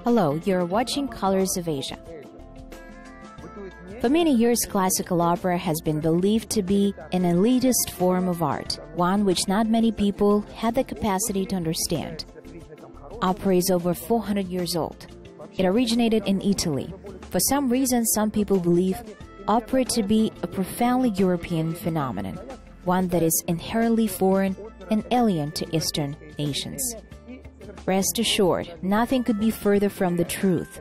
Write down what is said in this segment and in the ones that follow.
Hello, you're watching Colors of Asia. For many years, classical opera has been believed to be an elitist form of art, one which not many people had the capacity to understand. Opera is over 400 years old. It originated in Italy. For some reason, some people believe opera to be a profoundly European phenomenon, one that is inherently foreign and alien to Eastern nations. Rest assured, nothing could be further from the truth.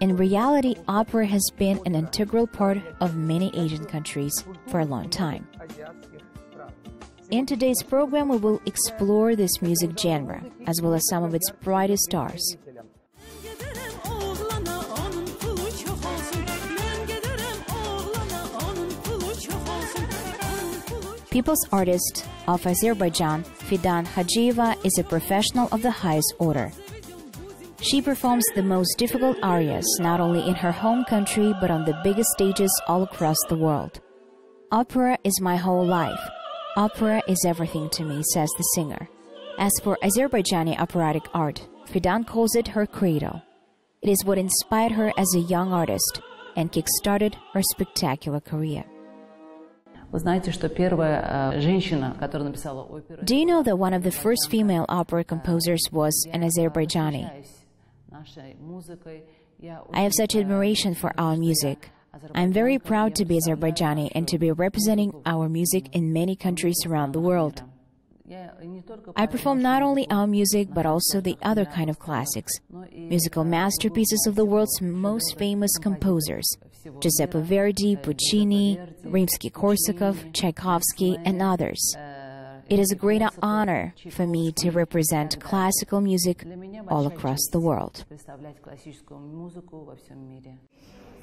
In reality, opera has been an integral part of many Asian countries for a long time. In today's program, we will explore this music genre, as well as some of its brightest stars. People's artist of Azerbaijan, Fidan Hajiyeva, is a professional of the highest order. She performs the most difficult arias not only in her home country but on the biggest stages all across the world. Opera is my whole life. Opera is everything to me, says the singer. As for Azerbaijani operatic art, Fidan calls it her cradle. It is what inspired her as a young artist and kick-started her spectacular career. Do you know that one of the first female opera composers was an Azerbaijani? I have such admiration for our music. I'm very proud to be Azerbaijani and to be representing our music in many countries around the world. I perform not only our music but also the other kind of classics, musical masterpieces of the world's most famous composers, Giuseppe Verdi, Puccini, Rimsky-Korsakov, Tchaikovsky, and others. It is a great honor for me to represent classical music all across the world.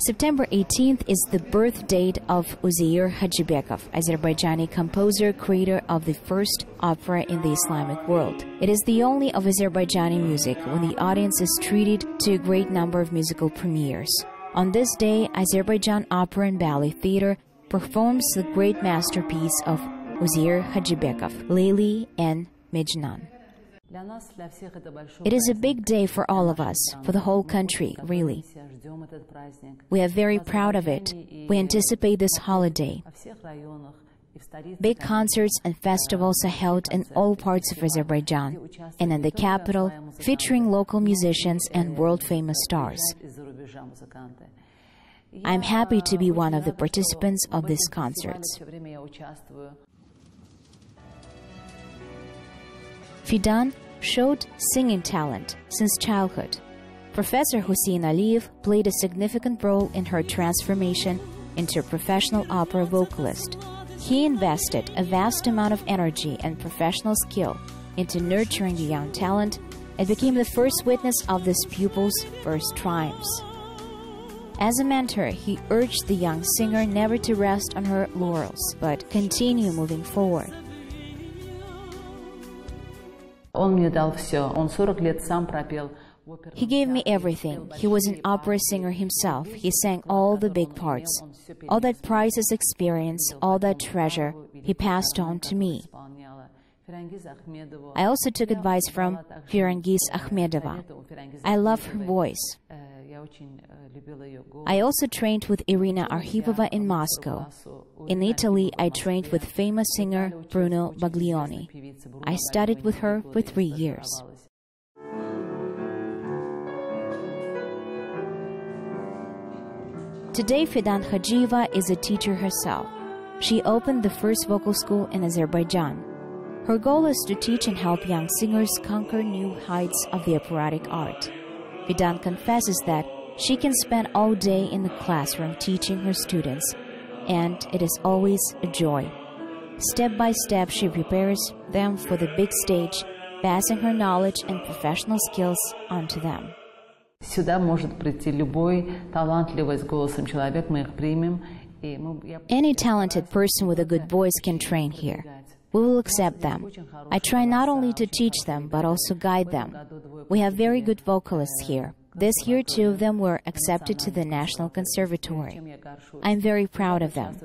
September 18th is the birth date of Uzeyir Hajibekov, Azerbaijani composer, creator of the first opera in the Islamic world. It is the only of Azerbaijani music when the audience is treated to a great number of musical premieres. On this day, Azerbaijan Opera and Ballet Theatre performs the great masterpiece of Uzeyir Hajibekov, Lili and Mejnun. It is a big day for all of us, for the whole country, really. We are very proud of it. We anticipate this holiday. Big concerts and festivals are held in all parts of Azerbaijan and in the capital, featuring local musicians and world-famous stars. I'm happy to be one of the participants of these concerts. Fidan showed singing talent since childhood. Professor Hussein Aliyev played a significant role in her transformation into a professional opera vocalist. He invested a vast amount of energy and professional skill into nurturing the young talent and became the first witness of this pupil's first triumphs. As a mentor, he urged the young singer never to rest on her laurels, but continue moving forward. He gave me everything. He was an opera singer himself. He sang all the big parts. All that priceless experience, all that treasure, he passed on to me. I also took advice from Firangiz Akhmedova. I love her voice. I also trained with Irina Arhipova in Moscow. In Italy, I trained with famous singer Bruno Baglioni. I studied with her for 3 years. Today, Fidan Hajiyeva is a teacher herself. She opened the first vocal school in Azerbaijan. Her goal is to teach and help young singers conquer new heights of the operatic art. Fidan confesses that she can spend all day in the classroom teaching her students, and it is always a joy. Step by step, she prepares them for the big stage, passing her knowledge and professional skills onto them. Any talented person with a good voice can train here. We will accept them. I try not only to teach them, but also guide them. We have very good vocalists here. This year, 2 of them were accepted to the National Conservatory. I'm very proud of them.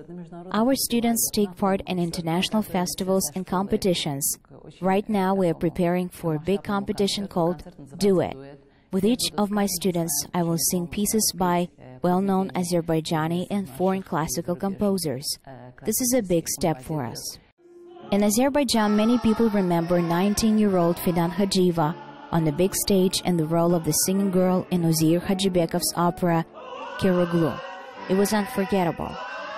Our students take part in international festivals and competitions. Right now, we are preparing for a big competition called Duet. With each of my students, I will sing pieces by well-known Azerbaijani and foreign classical composers. This is a big step for us. In Azerbaijan, many people remember 19-year-old Fidan Hajiva on the big stage in the role of the singing girl in Ozir Hajibekov's opera Kiroglu. It was unforgettable.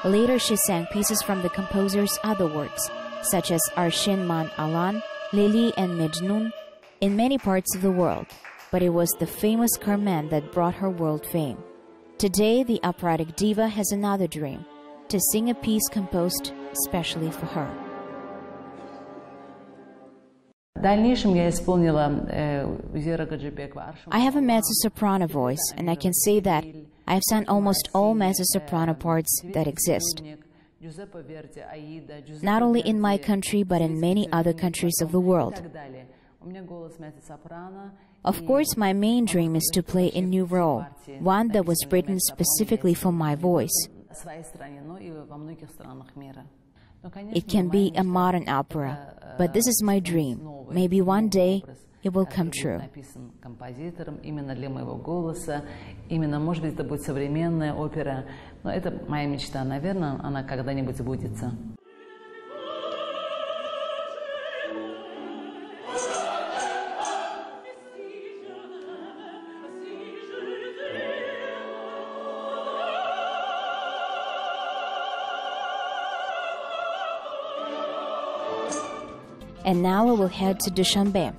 Later, she sang pieces from the composer's other works, such as Arshin Man Alan, Lili and Mejnun, in many parts of the world. But it was the famous Carmen that brought her world fame. Today, the operatic diva has another dream, to sing a piece composed especially for her. I have a mezzo-soprano voice, and I can say that I have sung almost all mezzo-soprano parts that exist, not only in my country but in many other countries of the world. Of course, my main dream is to play a new role, one that was written specifically for my voice. It can be a modern opera, but this is my dream. Maybe one day it will come true. Именно для моего голоса, именно, может быть, это будет современная опера, но это моя мечта, наверное, она когда-нибудь сбудется. And now we will head to Dushanbe.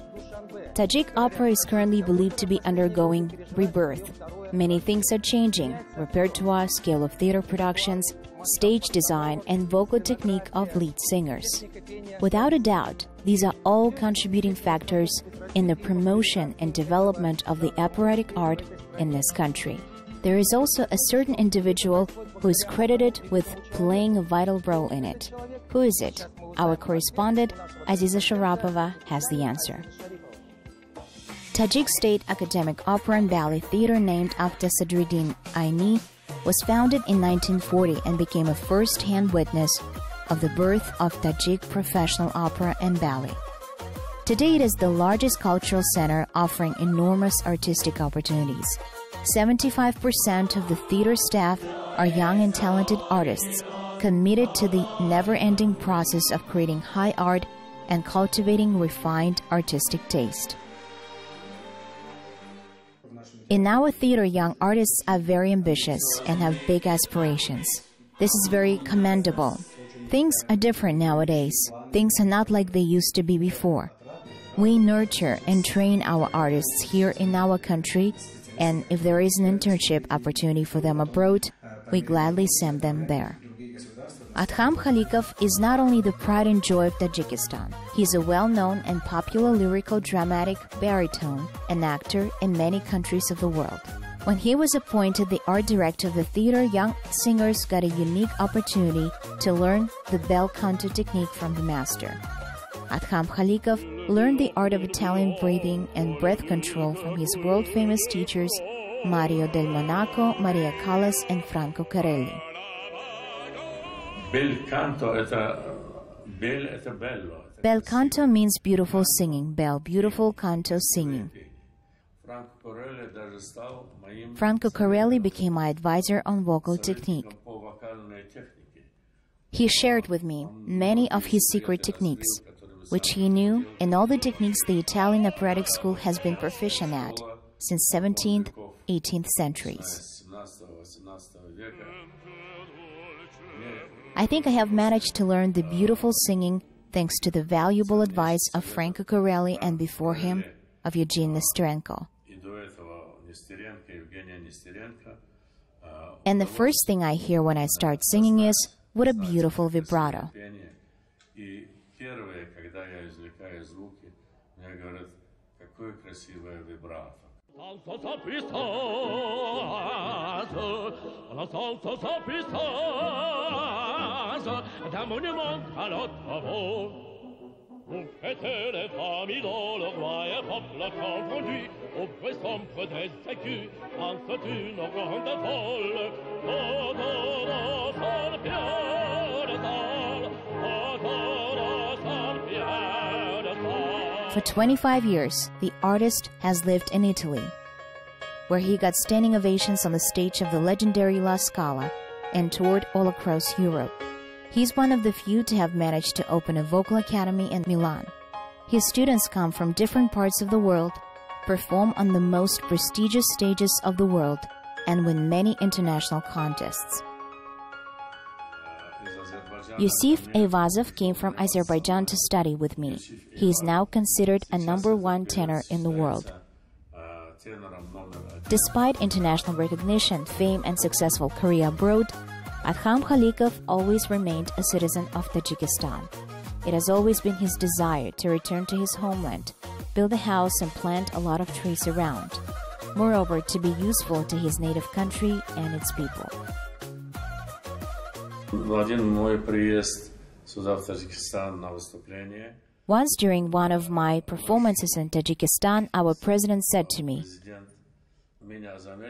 Tajik opera is currently believed to be undergoing rebirth. Many things are changing: repertoire, scale of theater productions, stage design, and vocal technique of lead singers. Without a doubt, these are all contributing factors in the promotion and development of the operatic art in this country. There is also a certain individual who is credited with playing a vital role in it. Who is it? Our correspondent, Aziza Sharapova, has the answer. Tajik State Academic Opera and Ballet Theatre, named after Sadruddin Aini, was founded in 1940 and became a first-hand witness of the birth of Tajik professional opera and ballet. Today, it is the largest cultural center offering enormous artistic opportunities. 75% of the theater staff are young and talented artists, committed to the never-ending process of creating high art and cultivating refined artistic taste. In our theater, young artists are very ambitious and have big aspirations. This is very commendable. Things are different nowadays. Things are not like they used to be before. We nurture and train our artists here in our country, and if there is an internship opportunity for them abroad, we gladly send them there. Adham Khalikov is not only the pride and joy of Tajikistan. He is a well-known and popular lyrical dramatic baritone and actor in many countries of the world. When he was appointed the art director of the theater, young singers got a unique opportunity to learn the bel canto technique from the master. Adham Khalikov learned the art of Italian breathing and breath control from his world-famous teachers Mario del Monaco, Maria Callas, and Franco Carelli. Bel canto means beautiful singing. Bel, beautiful, canto, singing. Franco Carelli became my advisor on vocal technique. He shared with me many of his secret techniques, which he knew, and all the techniques the Italian operatic school has been proficient at since 17th, 18th centuries. I think I have managed to learn the beautiful singing thanks to the valuable advice of Franco Carelli and before him of Eugene Nesterenko. And the first thing I hear when I start singing is, what a beautiful vibrato. For 25 years, the artist has lived in Italy. where he got standing ovations on the stage of the legendary La Scala and toured all across Europe. He's one of the few to have managed to open a vocal academy in Milan. His students come from different parts of the world, perform on the most prestigious stages of the world, and win many international contests. Yusif Eyvazov came from Azerbaijan to study with me. He is now considered a #1 tenor in the world. Despite international recognition, fame, and successful career abroad, Adham Khalikov always remained a citizen of Tajikistan. It has always been his desire to return to his homeland, build a house and plant a lot of trees around. Moreover, to be useful to his native country and its people. Once during one of my performances in Tajikistan, our president said to me,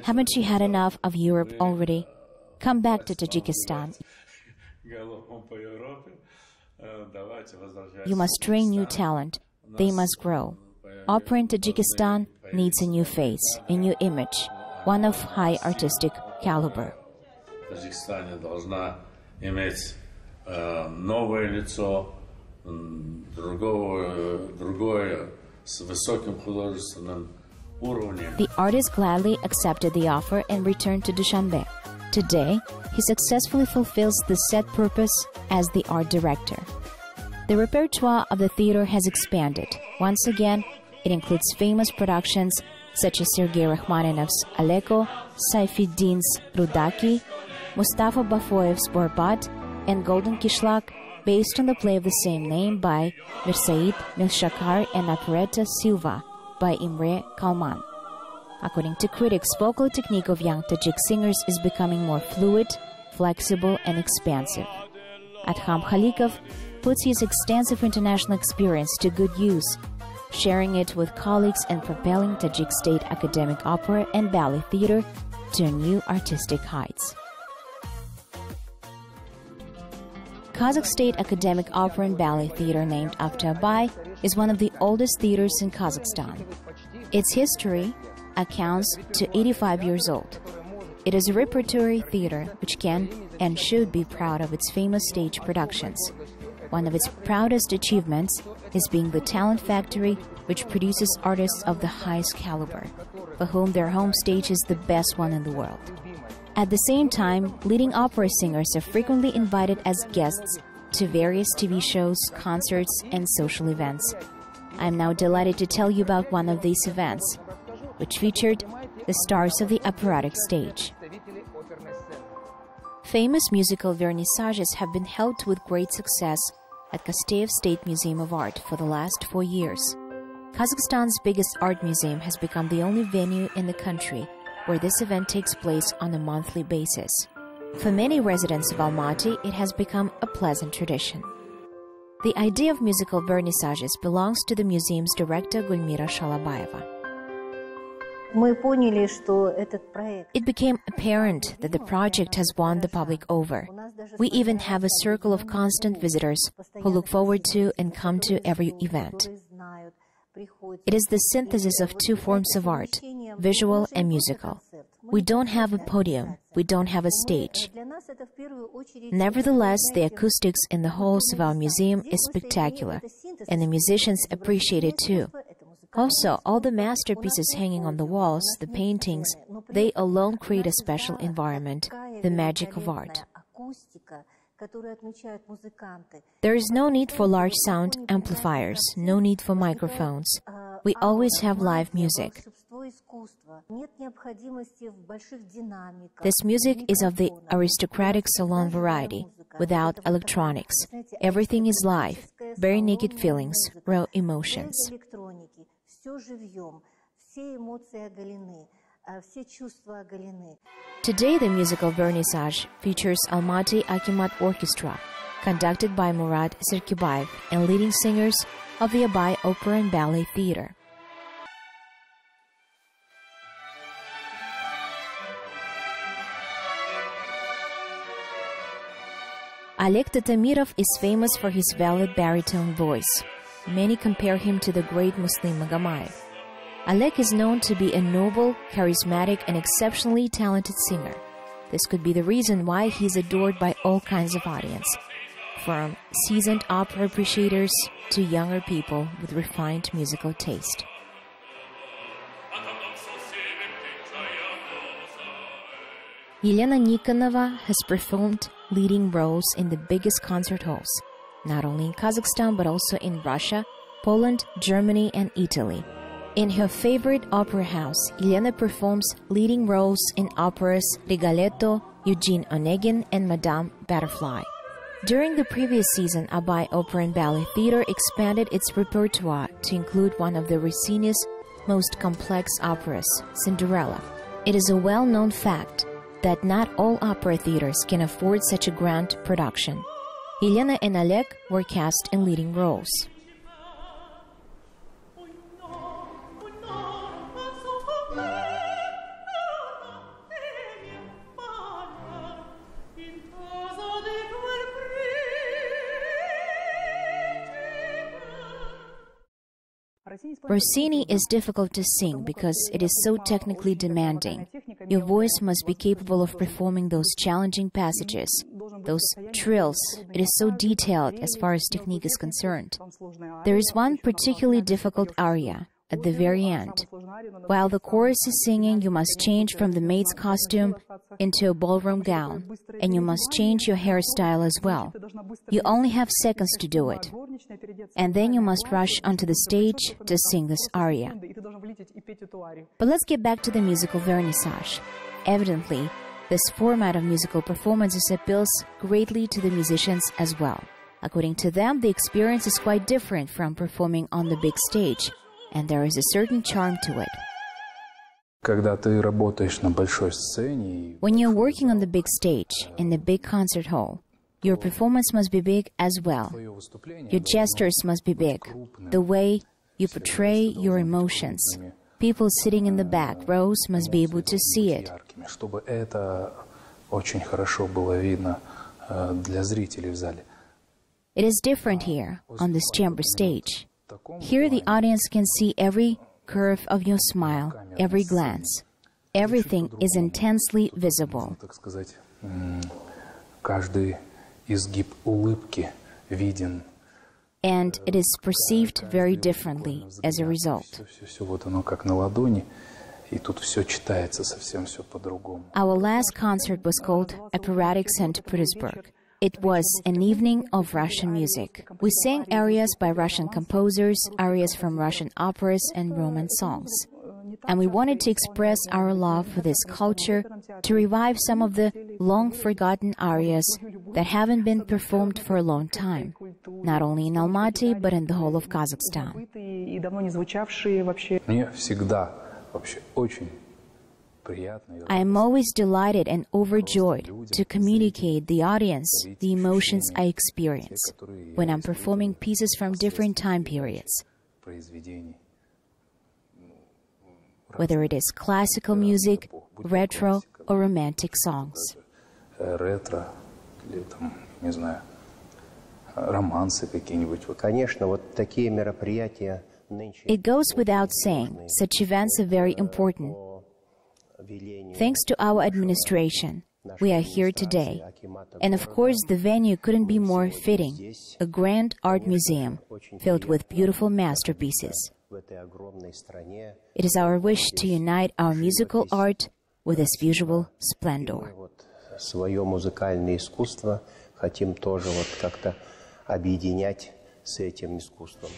"Haven't you had enough of Europe already? Come back to Tajikistan. You must train new talent. They must grow. Opera in Tajikistan needs a new face, a new image, one of high artistic caliber." The artist gladly accepted the offer and returned to Dushanbe. Today, he successfully fulfills the set purpose as the art director. The repertoire of the theater has expanded. Once again, it includes famous productions such as Sergei Rachmaninov's Aleko, Saifuddin's Rudaki, Mustafa Bafoyev's Borbat, and Golden Kishlak, based on the play of the same name by Mirsaid Milshakar and operetta Silva by Imre Kalman. According to critics, vocal technique of young Tajik singers is becoming more fluid, flexible, and expansive. Adham Khalikov puts his extensive international experience to good use, sharing it with colleagues and propelling Tajik State Academic Opera and Ballet Theatre to new artistic heights. Kazakh State Academic Opera and Ballet Theatre, named after Abay, is one of the oldest theaters in Kazakhstan. Its history accounts to 85 years old. It is a repertory theater which can and should be proud of its famous stage productions. One of its proudest achievements is being the talent factory which produces artists of the highest caliber, for whom their home stage is the best one in the world. At the same time, leading opera singers are frequently invited as guests to various TV shows, concerts, and social events. I am now delighted to tell you about one of these events, which featured the stars of the operatic stage. Famous musical vernissages have been held with great success at Kosteyev State Museum of Art for the last 4 years. Kazakhstan's biggest art museum has become the only venue in the country where this event takes place on a monthly basis. For many residents of Almaty, it has become a pleasant tradition. The idea of musical vernissages belongs to the museum's director Gulmira Shalabayeva. It became apparent that the project has won the public over. We even have a circle of constant visitors who look forward to and come to every event. It is the synthesis of two forms of art, visual and musical. We don't have a podium, we don't have a stage. Nevertheless, the acoustics in the halls of our museum is spectacular, and the musicians appreciate it too. Also, all the masterpieces hanging on the walls, the paintings, they alone create a special environment, the magic of art. There is no need for large sound amplifiers, no need for microphones. We always have live music. This music is of the aristocratic salon variety, without electronics. Everything is live, very naked feelings, raw emotions. Today, the musical vernissage features Almaty Akimat Orchestra, conducted by Murat Serkibayev and leading singers of the Abay Opera and Ballet Theatre. Oleg Tatamirov is famous for his velvet baritone voice. Many compare him to the great Muslim Magamayev. Oleg is known to be a noble, charismatic, and exceptionally talented singer. This could be the reason why he's adored by all kinds of audience, from seasoned opera appreciators to younger people with refined musical taste. Elena Nikonova has performed leading roles in the biggest concert halls, not only in Kazakhstan but also in Russia, Poland, Germany, and Italy. In her favorite opera house, Elena performs leading roles in operas Rigoletto, Eugene Onegin, and Madame Butterfly. During the previous season, Abay Opera and Ballet Theatre expanded its repertoire to include one of the Rossini's most complex operas, Cinderella. It is a well-known fact that not all opera theaters can afford such a grand production. Elena and Oleg were cast in leading roles. Rossini is difficult to sing because it is so technically demanding. Your voice must be capable of performing those challenging passages, those trills. It is so detailed as far as technique is concerned. There is one particularly difficult aria at the very end. While the chorus is singing, you must change from the maid's costume into a ballroom gown, and you must change your hairstyle as well. You only have seconds to do it. And then you must rush onto the stage to sing this aria. But let's get back to the musical vernissage. Evidently, this format of musical performances appeals greatly to the musicians as well. According to them, the experience is quite different from performing on the big stage, and there is a certain charm to it. When you're working on the big stage, in the big concert hall, your performance must be big as well. Your gestures must be big. The way you portray your emotions. People sitting in the back rows must be able to see it. It is different here, on this chamber stage. Here the audience can see every curve of your smile, every glance. Everything is intensely visible. And it is perceived very differently as a result. Our last concert was called Operatic St. Petersburg. It was an evening of Russian music. We sang arias by Russian composers, arias from Russian operas and Roman songs. And we wanted to express our love for this culture, to revive some of the long-forgotten arias that haven't been performed for a long time, not only in Almaty, but in the whole of Kazakhstan. I am always delighted and overjoyed to communicate the audience the emotions I experience when I'm performing pieces from different time periods. Whether it is classical music, retro, or romantic songs. It goes without saying, such events are very important. Thanks to our administration, we are here today. And of course, the venue couldn't be more fitting, a grand art museum filled with beautiful masterpieces. It is our wish to unite our musical art with this visual splendor. Свое музыкальное искусство хотим тоже вот как-то объединять с этим искусством.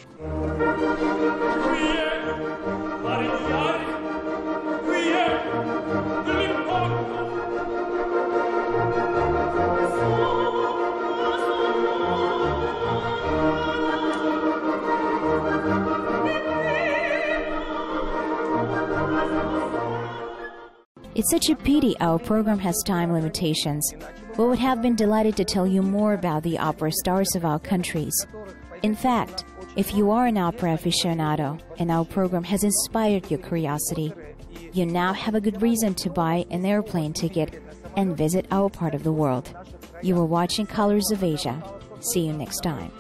It's such a pity our program has time limitations. We would have been delighted to tell you more about the opera stars of our countries. In fact, if you are an opera aficionado and our program has inspired your curiosity, you now have a good reason to buy an airplane ticket and visit our part of the world. You were watching Colors of Asia. See you next time.